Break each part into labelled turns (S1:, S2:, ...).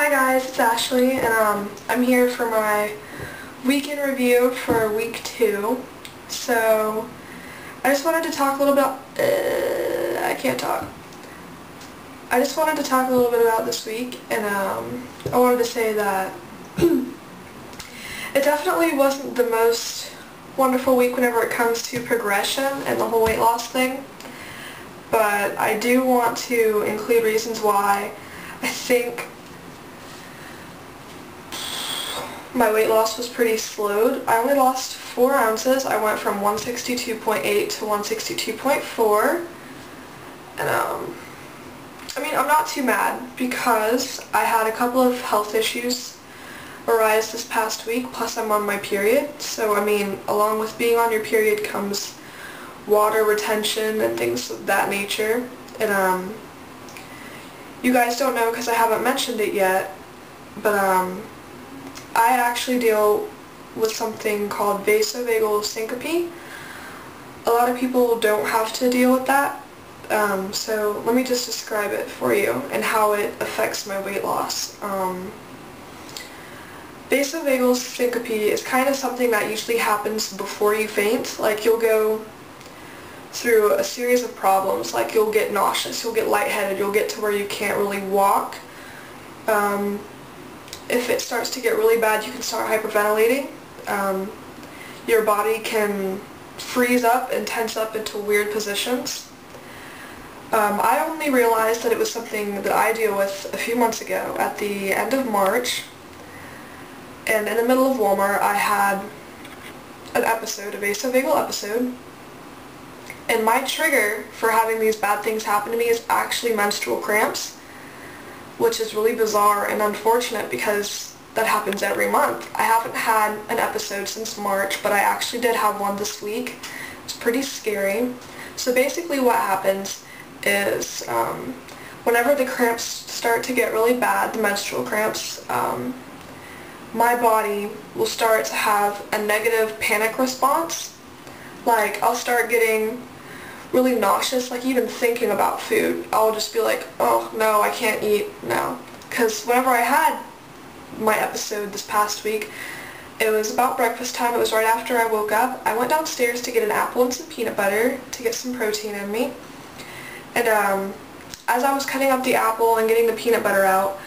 S1: Hi guys, it's Ashley, and I'm here for my weekend review for week 2. So, I just wanted to talk a little bit, I can't talk. I just wanted to talk a little bit about this week, and I wanted to say that it definitely wasn't the most wonderful week whenever it comes to progression and the whole weight loss thing, but I do want to include reasons why I think my weight loss was pretty slowed. I only lost 4 ounces. I went from 162.8 to 162.4. And I mean, I'm not too mad because I had a couple of health issues arise this past week, plus I'm on my period. So I mean, along with being on your period comes water retention and things of that nature. And you guys don't know because I haven't mentioned it yet, but I actually deal with something called vasovagal syncope. A lot of people don't have to deal with that, so let me just describe it for you and how it affects my weight loss. Vasovagal syncope is kind of something that usually happens before you faint. Like, you'll go through a series of problems, like you'll get nauseous, you'll get lightheaded, you'll get to where you can't really walk. If it starts to get really bad, you can start hyperventilating. Your body can freeze up and tense up into weird positions. I only realized that it was something that I deal with a few months ago at the end of March, and in the middle of Walmart I had an episode, a vasovagal episode, and my trigger for having these bad things happen to me is actually menstrual cramps, which is really bizarre and unfortunate because that happens every month. I haven't had an episode since March, but I actually did have one this week. It's pretty scary. So basically what happens is whenever the cramps start to get really bad, the menstrual cramps, my body will start to have a negative panic response. Like, I'll start getting really nauseous, like even thinking about food. I'll just be like, oh no, I can't eat now. Because whenever I had my episode this past week, it was about breakfast time. It was right after I woke up. I went downstairs to get an apple and some peanut butter to get some protein in me. And as I was cutting up the apple and getting the peanut butter out,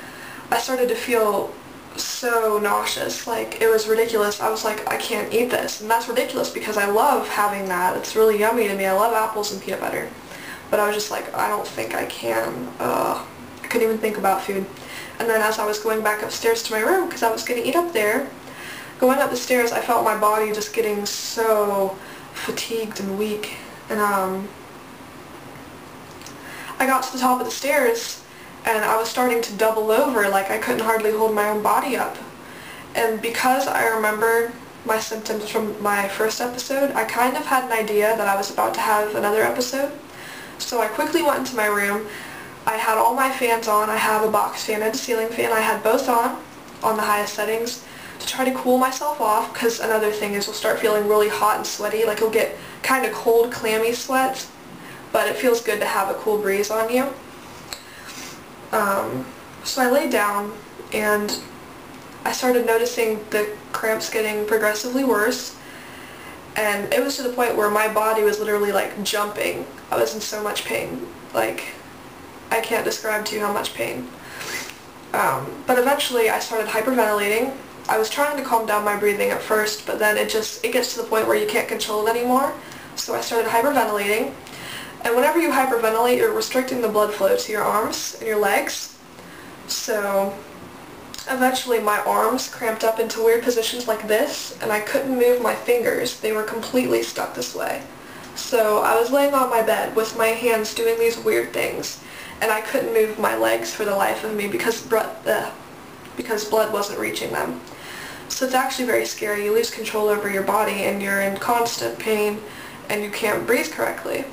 S1: I started to feel so nauseous. Like, it was ridiculous. I was like, I can't eat this. And that's ridiculous because I love having that. It's really yummy to me. I love apples and peanut butter. But I was just like, I don't think I can. I couldn't even think about food. And then as I was going back upstairs to my room, because I was going to eat up there, going up the stairs, I felt my body just getting so fatigued and weak. And I got to the top of the stairs, and I was starting to double over, like I couldn't hardly hold my own body up. And because I remember my symptoms from my first episode, I kind of had an idea that I was about to have another episode. So I quickly went into my room. I had all my fans on. I have a box fan and a ceiling fan. I had both on the highest settings to try to cool myself off, because another thing is you'll start feeling really hot and sweaty. Like, you'll get kind of cold, clammy sweats, but it feels good to have a cool breeze on you. So I laid down and I started noticing the cramps getting progressively worse, and it was to the point where my body was literally like jumping. I was in so much pain. Like, I can't describe to you how much pain. But eventually I started hyperventilating. I was trying to calm down my breathing at first, but then it gets to the point where you can't control it anymore. So I started hyperventilating. And whenever you hyperventilate, you're restricting the blood flow to your arms and your legs. So eventually my arms cramped up into weird positions like this, and I couldn't move my fingers. They were completely stuck this way. So I was laying on my bed with my hands doing these weird things, and I couldn't move my legs for the life of me because blood wasn't reaching them. So it's actually very scary. You lose control over your body and you're in constant pain and you can't breathe correctly.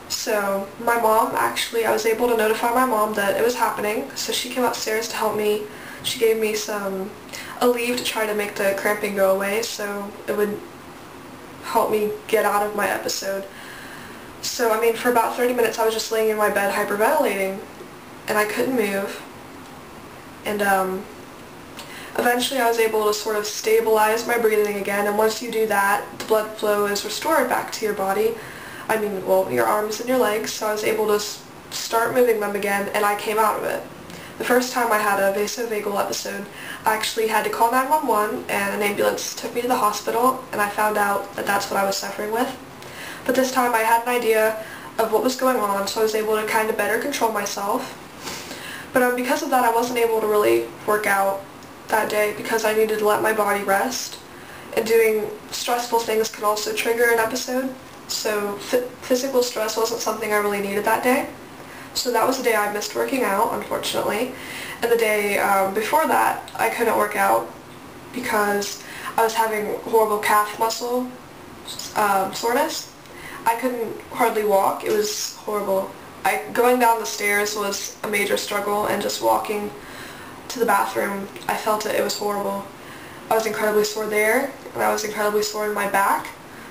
S1: So my mom, actually, I was able to notify my mom that it was happening, so she came upstairs to help me. She gave me some Aleve to try to make the cramping go away, so it would help me get out of my episode. So, I mean, for about 30 minutes I was just laying in my bed hyperventilating, and I couldn't move. And eventually I was able to sort of stabilize my breathing again, and once you do that, the blood flow is restored back to your body. I mean, well, your arms and your legs, so I was able to start moving them again, and I came out of it. The first time I had a vasovagal episode, I actually had to call 911, and an ambulance took me to the hospital, and I found out that that's what I was suffering with. But this time I had an idea of what was going on, so I was able to kind of better control myself. But because of that, I wasn't able to really work out that day because I needed to let my body rest, and doing stressful things can also trigger an episode. So physical stress wasn't something I really needed that day. So that was the day I missed working out, unfortunately. And the day before that, I couldn't work out because I was having horrible calf muscle soreness. I couldn't hardly walk. It was horrible. Going down the stairs was a major struggle, and just walking to the bathroom, I felt it. It was horrible. I was incredibly sore there, and I was incredibly sore in my back.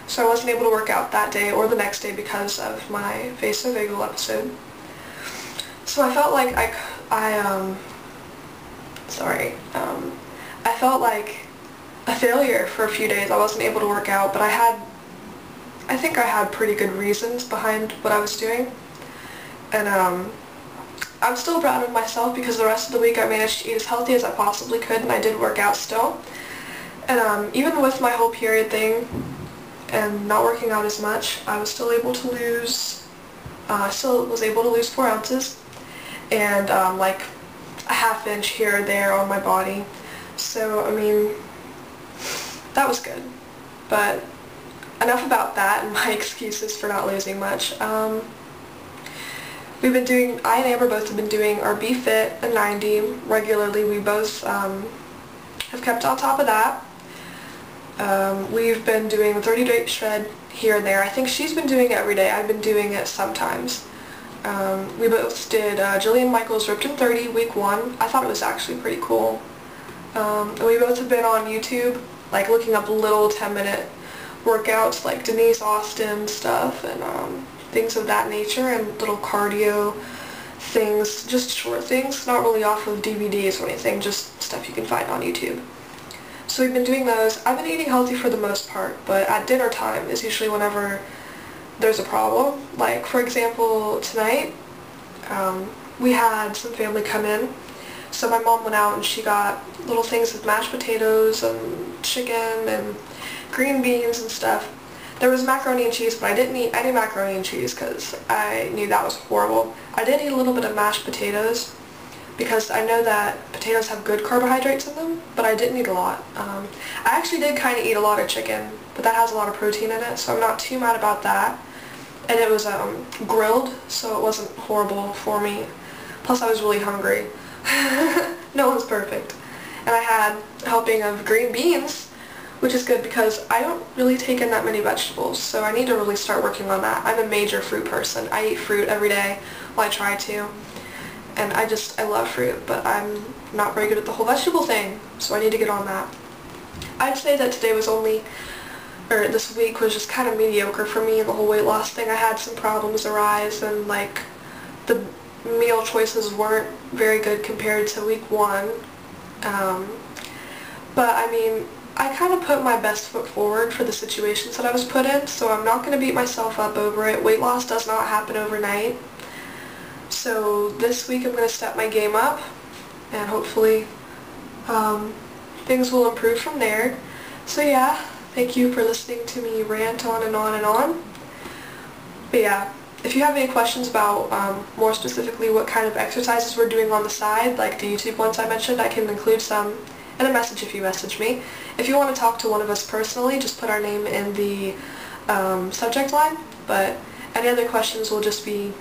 S1: So I wasn't able to work out that day or the next day because of my vasovagal episode. So I felt like I felt like a failure for a few days. I wasn't able to work out, but I think I had pretty good reasons behind what I was doing. And I'm still proud of myself because the rest of the week I managed to eat as healthy as I possibly could, and I did work out still. And even with my whole period thing and not working out as much, I was still able to lose, I still was able to lose 4 ounces. And like a ½ inch here or there on my body. So, I mean, that was good. But enough about that and my excuses for not losing much. I and Amber both have been doing our Be Fit and 90 regularly. We both have kept on top of that. We've been doing the 30-day shred here and there. I think she's been doing it every day. I've been doing it sometimes. We both did Jillian Michaels Ripped in 30 week 1. I thought it was actually pretty cool. And we both have been on YouTube, like looking up little 10-minute workouts like Denise Austin stuff and things of that nature, and little cardio things, just short things, not really off of DVDs or anything, just stuff you can find on YouTube. So we've been doing those. I've been eating healthy for the most part, but at dinner time is usually whenever there's a problem. Like, for example, tonight, we had some family come in, so my mom went out and she got little things with mashed potatoes and chicken and green beans and stuff. There was macaroni and cheese, but I didn't eat any macaroni and cheese because I knew that was horrible. I did eat a little bit of mashed potatoes because I know that potatoes have good carbohydrates in them, but I didn't eat a lot. I actually did kind of eat a lot of chicken, but that has a lot of protein in it, so I'm not too mad about that. And it was grilled, so it wasn't horrible for me. Plus I was really hungry. No one's perfect. And I had a helping of green beans, which is good because I don't really take in that many vegetables, so I need to really start working on that. I'm a major fruit person. I eat fruit every day. Well, I try to. And I love fruit, but I'm not very good at the whole vegetable thing, so I need to get on that. I'd say that this week was just kind of mediocre for me, and the whole weight loss thing. I had some problems arise, and like the meal choices weren't very good compared to week 1. But I mean, I kind of put my best foot forward for the situations that I was put in, so I'm not going to beat myself up over it. Weight loss does not happen overnight. So this week I'm going to step my game up, and hopefully things will improve from there. So yeah, thank you for listening to me rant on and on and on. But yeah, if you have any questions about more specifically what kind of exercises we're doing on the side, like the YouTube ones I mentioned, I can include some in a message if you message me. If you want to talk to one of us personally, just put our name in the subject line, but any other questions will just be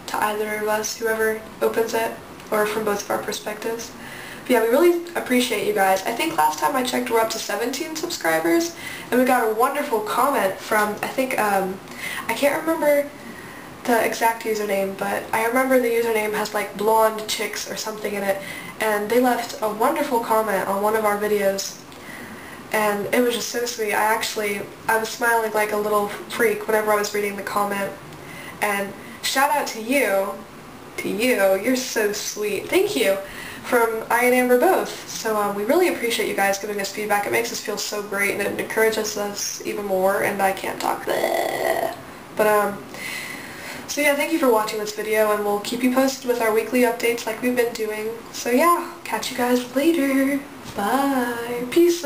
S1: to either of us, whoever opens it, or from both of our perspectives. But yeah, we really appreciate you guys. I think last time I checked we're up to 17 subscribers, and we got a wonderful comment from, I think, I can't remember the exact username, but I remember the username has like blonde chicks or something in it, and they left a wonderful comment on one of our videos, and it was just so sweet. I was smiling like a little freak whenever I was reading the comment, and shout out to you, you're so sweet. Thank you from I and Amber both. So we really appreciate you guys giving us feedback. It makes us feel so great and it encourages us even more, and I can't talk. But so yeah, thank you for watching this video, and we'll keep you posted with our weekly updates like we've been doing. So yeah, catch you guys later. Bye. Peace.